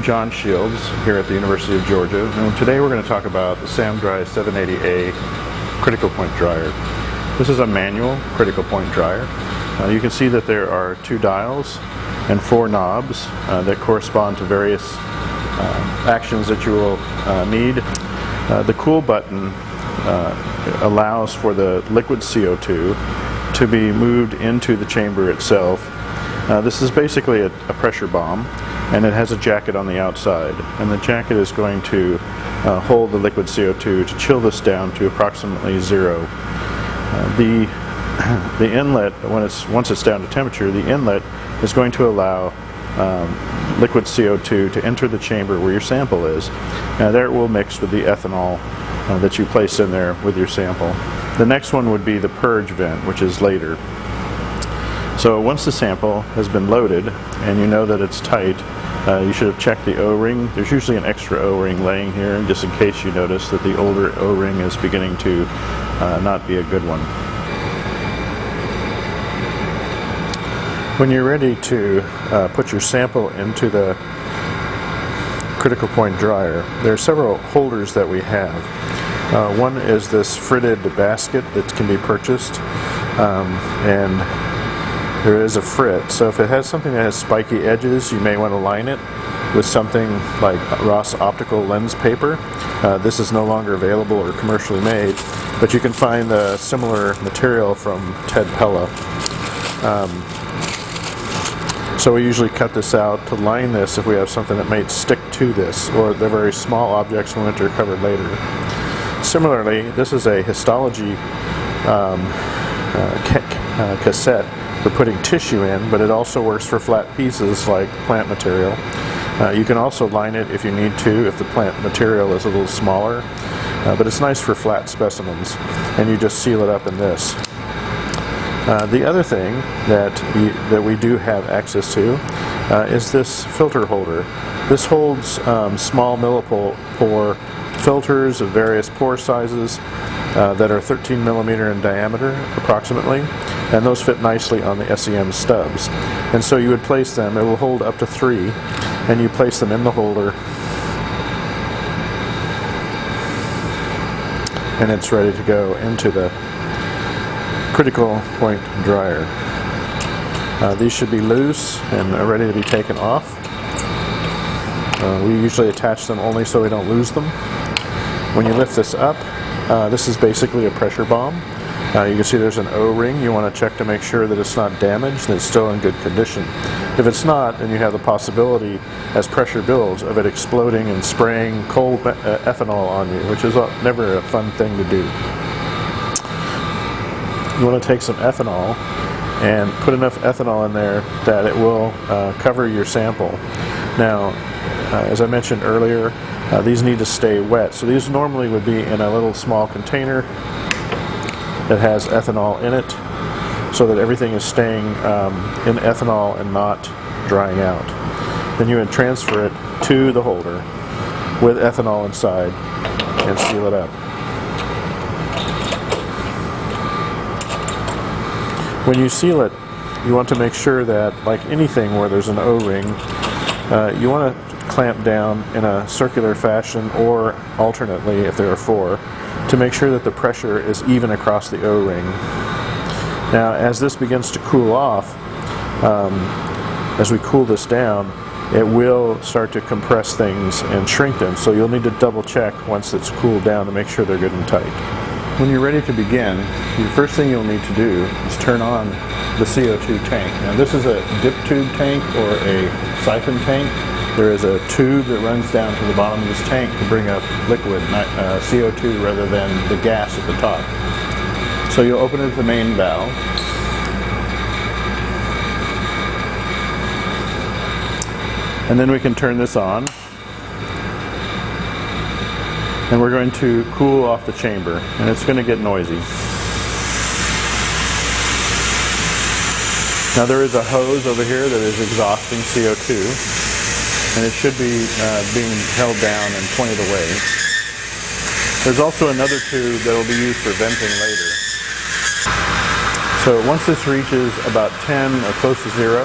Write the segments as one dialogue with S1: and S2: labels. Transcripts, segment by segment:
S1: I'm John Shields here at the University of Georgia, and today we're going to talk about the SamDry 780A critical point dryer. This is a manual critical point dryer. You can see that there are 2 dials and 4 knobs that correspond to various actions that you will need. The cool button allows for the liquid CO2 to be moved into the chamber itself. This is basically a pressure bomb, and it has a jacket on the outside, and the jacket is going to hold the liquid CO2 to chill this down to approximately 0. The inlet, once it's down to temperature, the inlet is going to allow liquid CO2 to enter the chamber where your sample is. There it will mix with the ethanol that you place in there with your sample. The next one would be the purge vent, which is later. So once the sample has been loaded and you know that it's tight, you should have checked the O-ring. There's usually an extra O-ring laying here, just in case you notice that the older O-ring is beginning to not be a good one. When you're ready to put your sample into the critical point dryer, there are several holders that we have. One is this fritted basket that can be purchased, and there is a frit, so if it has something that has spiky edges, you may want to line it with something like Ross optical lens paper. This is no longer available or commercially made, but you can find the similar material from Ted Pella. So we usually cut this out to line this if we have something that may stick to this, or the very small objects we want to recover later. Similarly, this is a histology cassette for putting tissue in, but it also works for flat pieces like plant material. You can also line it if you need to, if the plant material is a little smaller, but it's nice for flat specimens, and you just seal it up in this. The other thing that we do have access to is this filter holder. This holds small millipore filters of various pore sizes that are 13 millimeter in diameter approximately, and those fit nicely on the SEM stubs. And so you would place them, it will hold up to 3, and you place them in the holder, and it's ready to go into the critical point dryer. These should be loose and are ready to be taken off. We usually attach them only so we don't lose them. When you lift this up, this is basically a pressure bomb. You can see there's an O-ring. You want to check to make sure that it's not damaged and it's still in good condition. If it's not, then you have the possibility, as pressure builds, of it exploding and spraying cold ethanol on you, which is never a fun thing to do. You want to take some ethanol and put enough ethanol in there that it will cover your sample. Now, as I mentioned earlier, these need to stay wet. So these normally would be in a little small container that has ethanol in it, so that everything is staying in ethanol and not drying out. Then you would transfer it to the holder with ethanol inside and seal it up. When you seal it, you want to make sure that, like anything where there's an O-ring, you want to clamp down in a circular fashion, or alternately if there are 4, to make sure that the pressure is even across the O-ring. Now, as this begins to cool off, as we cool this down, it will start to compress things and shrink them, so you'll need to double check once it's cooled down to make sure they're good and tight. When you're ready to begin, the first thing you'll need to do is turn on the CO2 tank. Now, this is a dip tube tank or a siphon tank. There is a tube that runs down to the bottom of this tank to bring up liquid, CO2, rather than the gas at the top. So you'll open it at the main valve. And then we can turn this on. And we're going to cool off the chamber, and it's going to get noisy. Now, there is a hose over here that is exhausting CO2, and it should be being held down and pointed away. There's also another tube that will be used for venting later. So once this reaches about 10 or close to 0,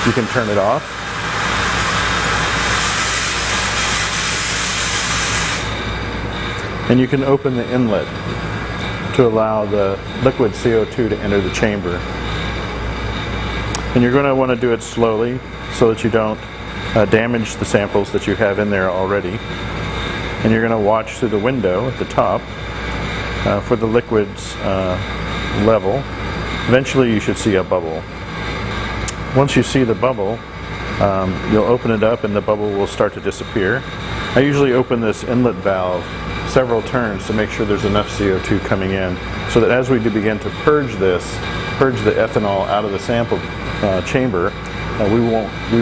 S1: you can turn it off. And you can open the inlet to allow the liquid CO2 to enter the chamber. And you're going to want to do it slowly so that you don't damage the samples that you have in there already. And you're going to watch through the window at the top for the liquid's level. Eventually you should see a bubble. Once you see the bubble, you'll open it up and the bubble will start to disappear. I usually open this inlet valve several turns to make sure there's enough CO2 coming in, so that as we do begin to purge the ethanol out of the sample chamber, we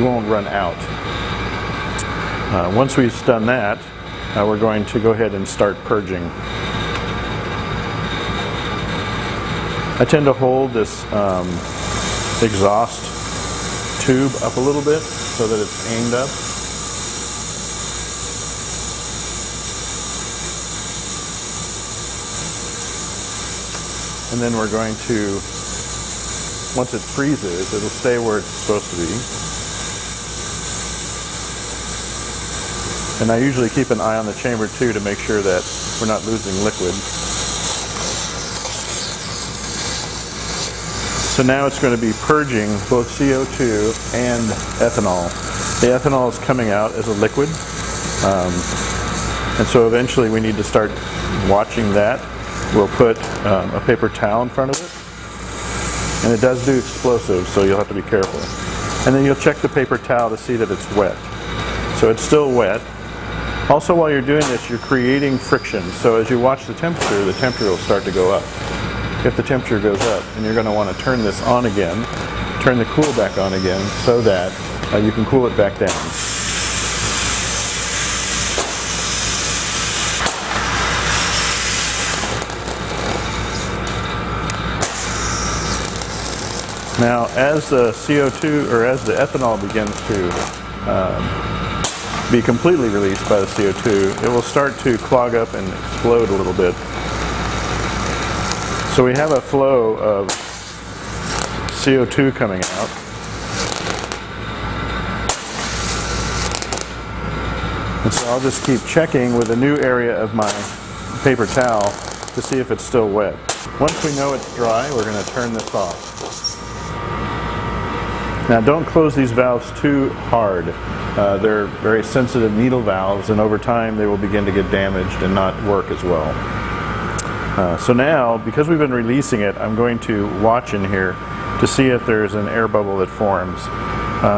S1: won't run out. Once we've done that, we're going to go ahead and start purging. I tend to hold this exhaust tube up a little bit so that it's aimed up. And then we're going to, once it freezes, it'll stay where it's supposed to be. And I usually keep an eye on the chamber too to make sure that we're not losing liquid. So now it's going to be purging both CO2 and ethanol. The ethanol is coming out as a liquid, and so eventually we need to start watching that. We'll put a paper towel in front of it, and it does do explosives, so you'll have to be careful. And then you'll check the paper towel to see that it's wet. So it's still wet. Also, while you're doing this, you're creating friction. So as you watch the temperature will start to go up. If the temperature goes up, and you're going to want to turn this on again, turn the cool back on again, so that you can cool it back down. Now, as the CO2 or as the ethanol begins to be completely released by the CO2, it will start to clog up and explode a little bit. So we have a flow of CO2 coming out. And so I'll just keep checking with a new area of my paper towel to see if it's still wet. Once we know it's dry, we're going to turn this off. Now, don't close these valves too hard. They're very sensitive needle valves, and over time they will begin to get damaged and not work as well. So now, because we've been releasing it, I'm going to watch in here to see if there's an air bubble that forms.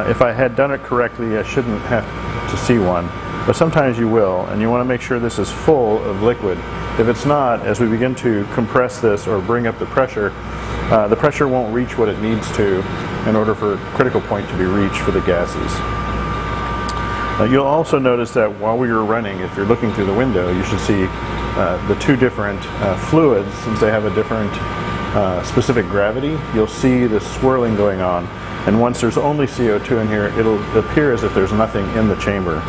S1: If I had done it correctly, I shouldn't have to see one, but sometimes you will, and you want to make sure this is full of liquid. If it's not, as we begin to compress this or bring up the pressure won't reach what it needs to in order for a critical point to be reached for the gases. You'll also notice that while we were running, if you're looking through the window, you should see the two different fluids, since they have a different specific gravity. You'll see this swirling going on, and once there's only CO2 in here, it'll appear as if there's nothing in the chamber.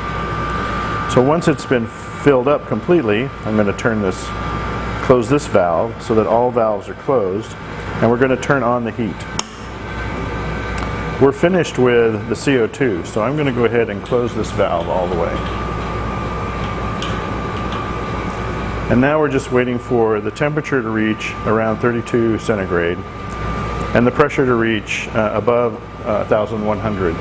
S1: So once it's been filled up completely, I'm going to close this valve so that all valves are closed, and we're going to turn on the heat. We're finished with the CO2, so I'm going to go ahead and close this valve all the way. And now we're just waiting for the temperature to reach around 32 centigrade and the pressure to reach above 1,100.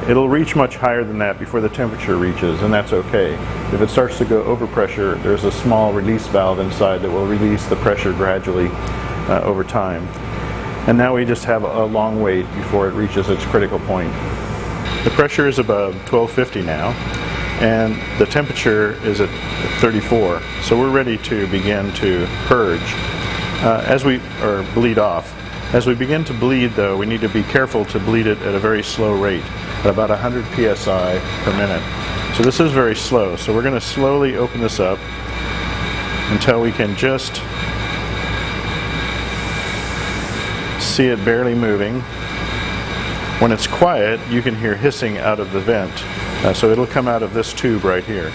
S1: It'll reach much higher than that before the temperature reaches, and that's okay. If it starts to go over pressure, there's a small release valve inside that will release the pressure gradually over time. And now we just have a long wait before it reaches its critical point. The pressure is above 1250 now, and the temperature is at 34. So we're ready to begin to purge or bleed off. As we begin to bleed, though, we need to be careful to bleed it at a very slow rate, at about 100 psi per minute. So this is very slow. So we're going to slowly open this up until we can just see it barely moving. When it's quiet, you can hear hissing out of the vent. So it'll come out of this tube right here.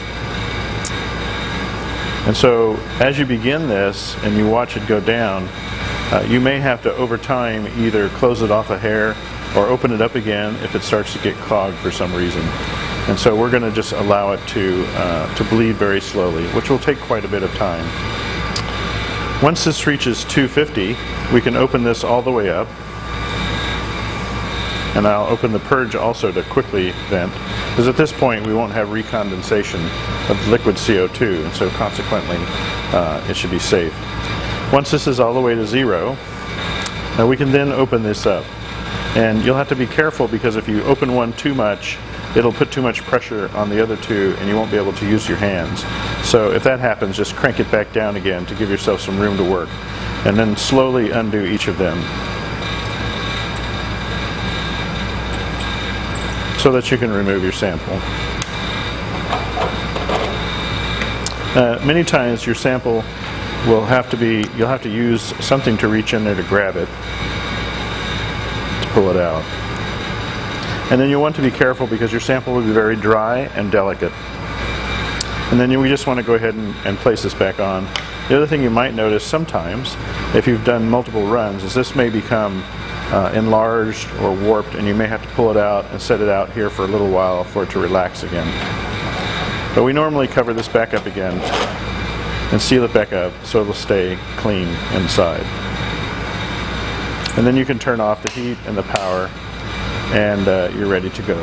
S1: And so as you begin this and you watch it go down, you may have to, over time, either close it off a hair or open it up again if it starts to get clogged for some reason. And so we're going to just allow it to bleed very slowly, which will take quite a bit of time. Once this reaches 250, we can open this all the way up. And I'll open the purge also to quickly vent, because at this point we won't have recondensation of liquid CO2, and so consequently it should be safe. Once this is all the way to 0, we can then open this up. And you'll have to be careful, because if you open one too much, it'll put too much pressure on the other two and you won't be able to use your hands. So if that happens, just crank it back down again to give yourself some room to work, and then slowly undo each of them so that you can remove your sample. Many times your sample will have to be, you'll have to use something to reach in there to grab it, to pull it out. And then you'll want to be careful, because your sample will be very dry and delicate. And then we just want to go ahead and place this back on. The other thing you might notice sometimes, if you've done multiple runs, is this may become enlarged or warped, and you may have to pull it out and set it out here for a little while for it to relax again. But we normally cover this back up again and seal it back up so it'll stay clean inside. And then you can turn off the heat and the power, and you're ready to go.